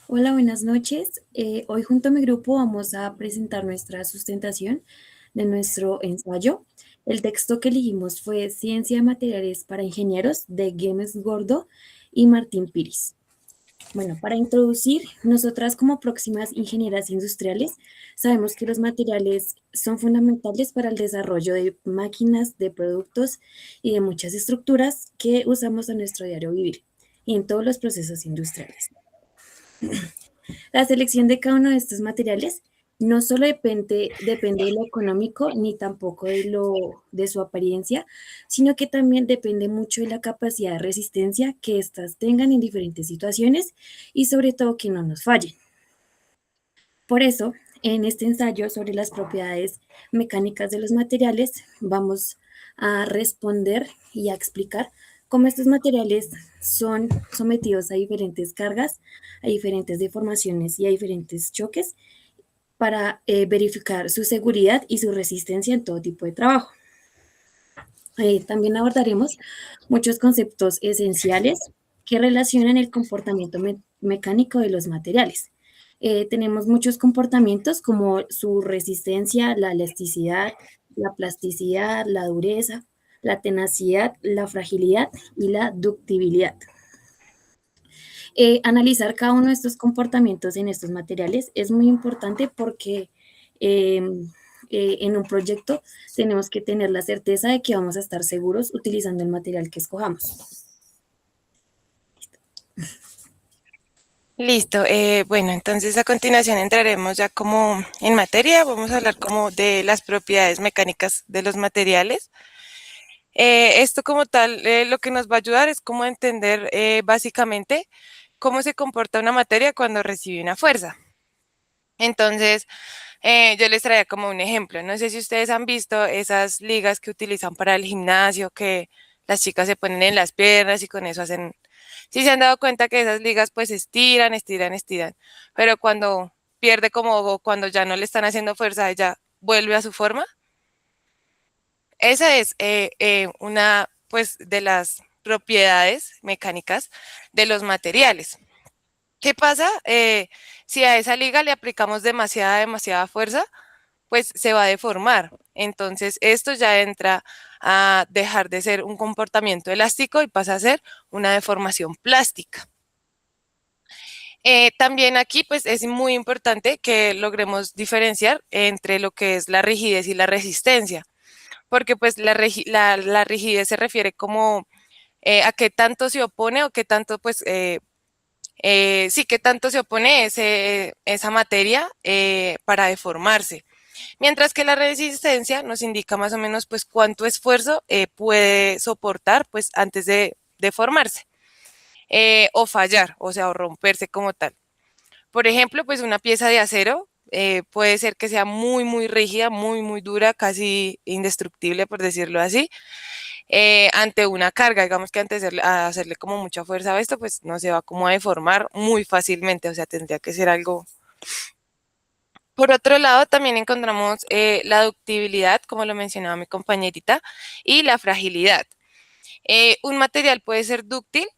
Hola, buenas noches. Hoy junto a mi grupo vamos a presentar nuestra sustentación de nuestro ensayo. El texto que elegimos fue Ciencia de Materiales para Ingenieros de Gemes Gordo y Martín Piris. Bueno, para introducir, nosotras como próximas ingenieras industriales sabemos que los materiales son fundamentales para el desarrollo de máquinas, de productos y de muchas estructuras que usamos en nuestro diario vivir y en todos los procesos industriales. La selección de cada uno de estos materiales no solo depende de lo económico ni tampoco de su apariencia, sino que también depende mucho de la capacidad de resistencia que éstas tengan en diferentes situaciones y sobre todo que no nos fallen. Por eso, en este ensayo sobre las propiedades mecánicas de los materiales, vamos a responder y a explicar cómo estos materiales son sometidos a diferentes cargas, a diferentes deformaciones y a diferentes choques para verificar su seguridad y su resistencia en todo tipo de trabajo. También abordaremos muchos conceptos esenciales que relacionan el comportamiento mecánico de los materiales. Tenemos muchos comportamientos como su resistencia, la elasticidad, la plasticidad, la dureza, la tenacidad, la fragilidad y la ductibilidad. Analizar cada uno de estos comportamientos en estos materiales es muy importante porque eh, en un proyecto tenemos que tener la certeza de que vamos a estar seguros utilizando el material que escojamos. Listo, bueno, entonces a continuación entraremos ya como en materia, vamos a hablar como de las propiedades mecánicas de los materiales. Esto como tal, lo que nos va a ayudar es como entender básicamente cómo se comporta una materia cuando recibe una fuerza. Entonces, yo les traía como un ejemplo, no sé si ustedes han visto esas ligas que utilizan para el gimnasio, que las chicas se ponen en las piernas y con eso hacen. Sí se han dado cuenta que esas ligas pues estiran, estiran, estiran, pero cuando pierde como o cuando ya no le están haciendo fuerza, ella vuelve a su forma. Esa es una pues de las propiedades mecánicas de los materiales. ¿Qué pasa? Si a esa liga le aplicamos demasiada, demasiada fuerza, pues se va a deformar. Entonces, esto ya entra a dejar de ser un comportamiento elástico y pasa a ser una deformación plástica. También aquí, pues es muy importante que logremos diferenciar entre lo que es la rigidez y la resistencia, porque pues la rigidez se refiere como a qué tanto se opone o qué tanto, pues, sí, qué tanto se opone esa materia para deformarse. Mientras que la resistencia nos indica más o menos, pues, cuánto esfuerzo puede soportar, pues, antes de deformarse o fallar, o sea, o romperse como tal. Por ejemplo, pues una pieza de acero puede ser que sea muy, muy rígida, muy, muy dura, casi indestructible, por decirlo así, ante una carga, digamos que antes de hacerle como mucha fuerza a esto, pues no se va como a deformar muy fácilmente, o sea, tendría que ser algo. Por otro lado, también encontramos la ductibilidad, como lo mencionaba mi compañerita, y la fragilidad. Un material puede ser dúctil,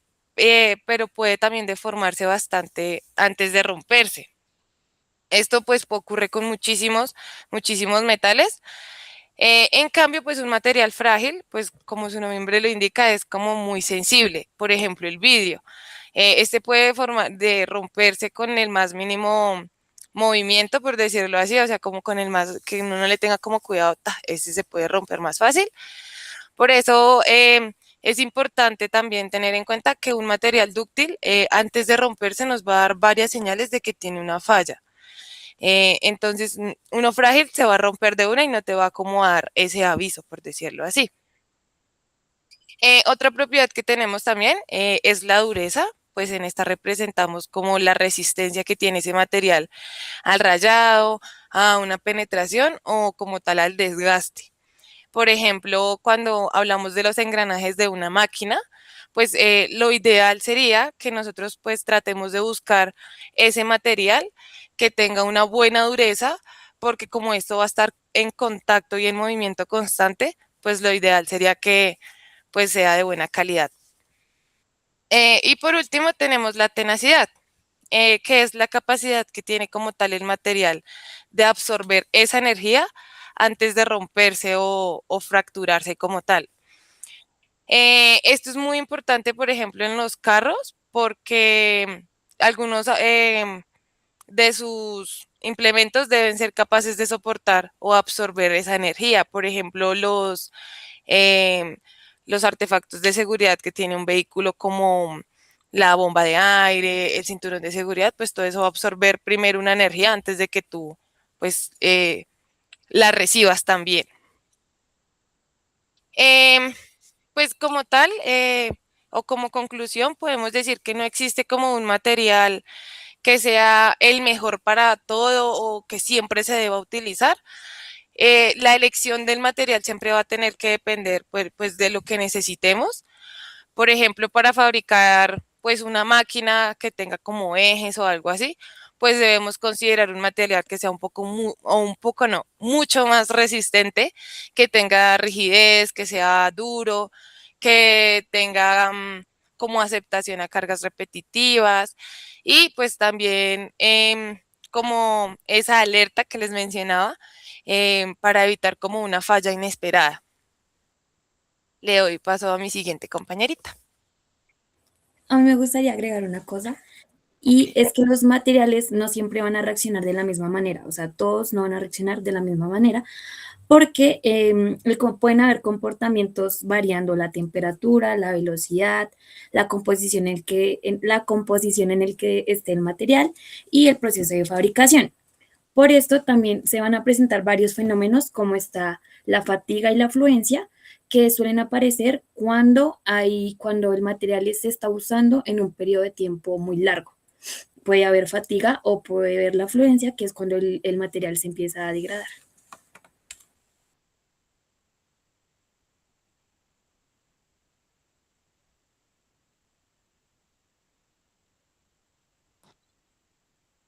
pero puede también deformarse bastante antes de romperse. Esto pues ocurre con muchísimos, muchísimos metales. En cambio, pues un material frágil, pues como su nombre lo indica, es como muy sensible. Por ejemplo, el vidrio. Este puede de romperse con el más mínimo movimiento, por decirlo así, o sea, como con el más, que uno no le tenga como cuidado, ese se puede romper más fácil. Por eso es importante también tener en cuenta que un material dúctil, antes de romperse, nos va a dar varias señales de que tiene una falla. Entonces, uno frágil se va a romper de una y no te va a acomodar ese aviso, por decirlo así. Otra propiedad que tenemos también es la dureza, pues en esta representamos como la resistencia que tiene ese material al rayado, a una penetración o como tal al desgaste. Por ejemplo, cuando hablamos de los engranajes de una máquina, pues lo ideal sería que nosotros pues tratemos de buscar ese material que tenga una buena dureza, porque como esto va a estar en contacto y en movimiento constante, pues lo ideal sería que pues sea de buena calidad. Y por último tenemos la tenacidad. que es la capacidad que tiene como tal el material de absorber esa energía antes de romperse o fracturarse como tal. Esto es muy importante, por ejemplo, en los carros, porque algunos de sus implementos deben ser capaces de soportar o absorber esa energía. Por ejemplo, los artefactos de seguridad que tiene un vehículo como la bomba de aire, el cinturón de seguridad, pues todo eso va a absorber primero una energía antes de que tú pues la recibas también. Em, pues como tal, o como conclusión, podemos decir que no existe como un material que sea el mejor para todo o que siempre se deba utilizar. La elección del material siempre va a tener que depender pues de lo que necesitemos. Por ejemplo, para fabricar pues una máquina que tenga como ejes o algo así, pues debemos considerar un material que sea un poco, o un poco no, mucho más resistente, que tenga rigidez, que sea duro, que tenga como aceptación a cargas repetitivas y pues también como esa alerta que les mencionaba para evitar como una falla inesperada. Le doy paso a mi siguiente compañerita. A mí me gustaría agregar una cosa. Y Ok. es que los materiales no siempre van a reaccionar de la misma manera, o sea, todos no van a reaccionar de la misma manera, porque pueden haber comportamientos variando la temperatura, la velocidad, la composición en el que esté el material y el proceso de fabricación. Por esto también se van a presentar varios fenómenos como está la fatiga y la fluencia, que suelen aparecer cuando el material se está usando en un periodo de tiempo muy largo. Puede haber fatiga o puede haber la fluencia, que es cuando el material se empieza a degradar.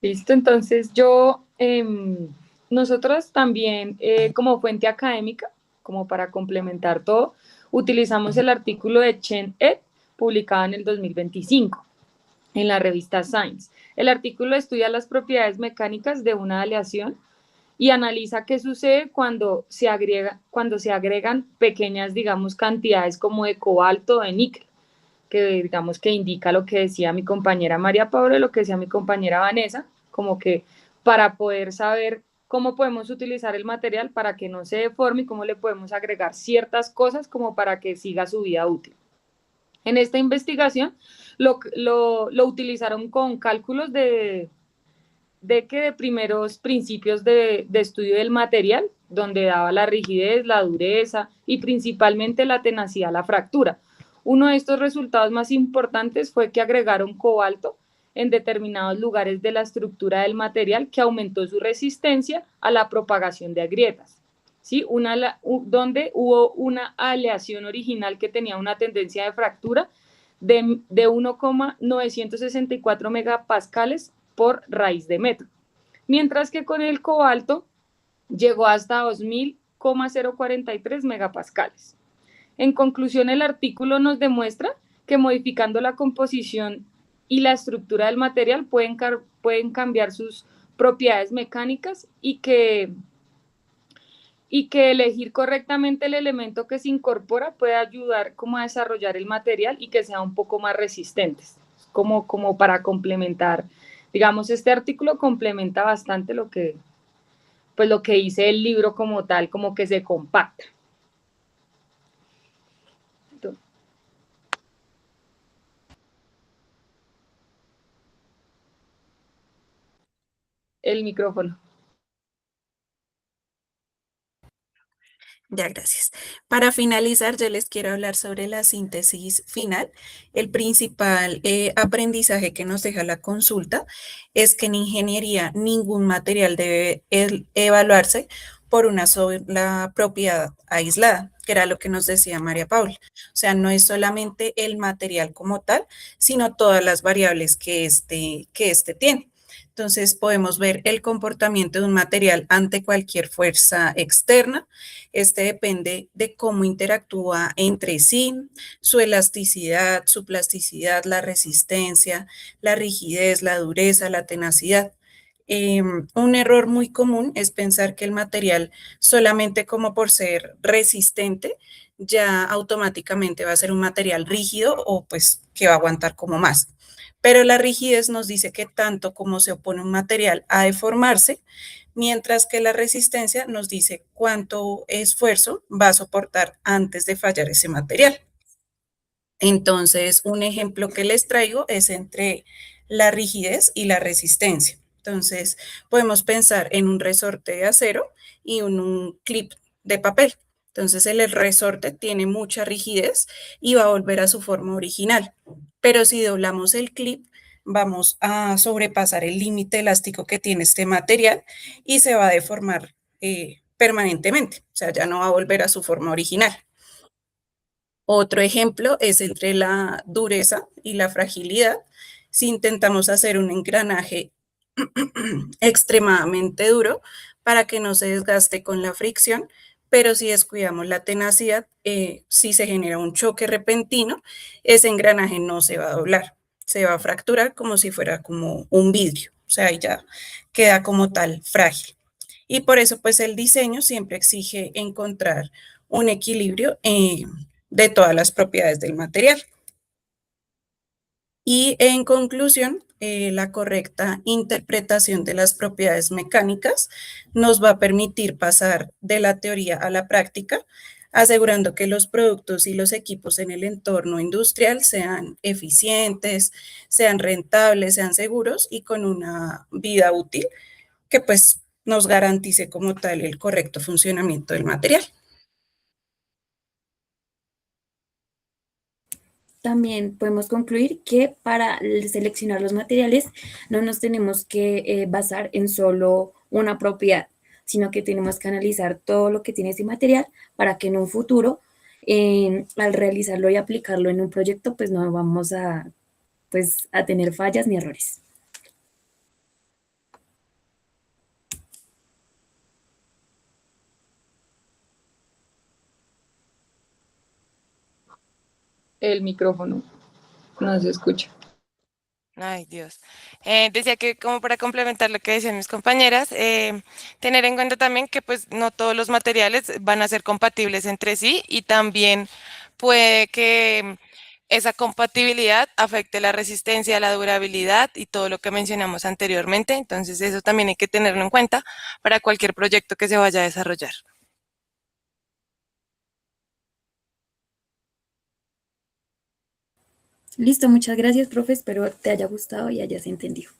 Listo, entonces nosotros también como fuente académica, como para complementar todo, utilizamos el artículo de Chen et, publicado en el 2025 en la revista Science. El artículo estudia las propiedades mecánicas de una aleación y analiza qué sucede cuando se agregan pequeñas, digamos, cantidades como de cobalto o de níquel, que digamos que indica lo que decía mi compañera María Paula y lo que decía mi compañera Vanessa, como que para poder saber cómo podemos utilizar el material para que no se deforme y cómo le podemos agregar ciertas cosas como para que siga su vida útil. En esta investigación lo utilizaron con cálculos de primeros principios de estudio del material, donde daba la rigidez, la dureza y principalmente la tenacidad a la fractura. Uno de estos resultados más importantes fue que agregaron cobalto en determinados lugares de la estructura del material que aumentó su resistencia a la propagación de grietas. ¿Sí? Donde hubo una aleación original que tenía una tendencia de fractura de 1,964 megapascales por raíz de metro. Mientras que con el cobalto llegó hasta 2000,043 megapascales. En conclusión, el artículo nos demuestra que modificando la composición y la estructura del material pueden cambiar sus propiedades mecánicas y que elegir correctamente el elemento que se incorpora puede ayudar como a desarrollar el material y que sea un poco más resistentes, como para complementar. Digamos, este artículo complementa bastante pues lo que dice el libro como tal, como que se compacta. El micrófono. Ya, gracias. Para finalizar, yo les quiero hablar sobre la síntesis final. El principal aprendizaje que nos deja la consulta es que en ingeniería ningún material debe evaluarse por una sola propiedad aislada, que era lo que nos decía María Paula. O sea, no es solamente el material como tal, sino todas las variables que este tiene. Entonces podemos ver el comportamiento de un material ante cualquier fuerza externa. Este depende de cómo interactúa entre sí, su elasticidad, su plasticidad, la resistencia, la rigidez, la dureza, la tenacidad. Un error muy común es pensar que el material solamente como por ser resistente ya automáticamente va a ser un material rígido o pues que va a aguantar como más. Pero la rigidez nos dice que tanto como se opone un material a deformarse, mientras que la resistencia nos dice cuánto esfuerzo va a soportar antes de fallar ese material. Entonces, un ejemplo que les traigo es entre la rigidez y la resistencia. Entonces, podemos pensar en un resorte de acero y un clip de papel. Entonces, el resorte tiene mucha rigidez y va a volver a su forma original. Pero si doblamos el clip, vamos a sobrepasar el límite elástico que tiene este material y se va a deformar permanentemente. O sea, ya no va a volver a su forma original. Otro ejemplo es entre la dureza y la fragilidad. Si intentamos hacer un engranaje extremadamente duro para que no se desgaste con la fricción, pero si descuidamos la tenacidad, si se genera un choque repentino, ese engranaje no se va a doblar, se va a fracturar como si fuera como un vidrio, o sea, ya queda como tal frágil. Y por eso, pues el diseño siempre exige encontrar un equilibrio de todas las propiedades del material. Y en conclusión, la correcta interpretación de las propiedades mecánicas nos va a permitir pasar de la teoría a la práctica, asegurando que los productos y los equipos en el entorno industrial sean eficientes, sean rentables, sean seguros y con una vida útil que pues nos garantice como tal el correcto funcionamiento del material. También podemos concluir que para seleccionar los materiales no nos tenemos que basar en solo una propiedad, sino que tenemos que analizar todo lo que tiene ese material para que en un futuro, al realizarlo y aplicarlo en un proyecto, pues no vamos a, pues, a tener fallas ni errores. El micrófono no se escucha. Ay, Dios. Decía que como para complementar lo que decían mis compañeras, tener en cuenta también que pues no todos los materiales van a ser compatibles entre sí y también puede que esa compatibilidad afecte la resistencia, la durabilidad y todo lo que mencionamos anteriormente. Entonces eso también hay que tenerlo en cuenta para cualquier proyecto que se vaya a desarrollar. Listo, muchas gracias, profe. Espero te haya gustado y hayas entendido.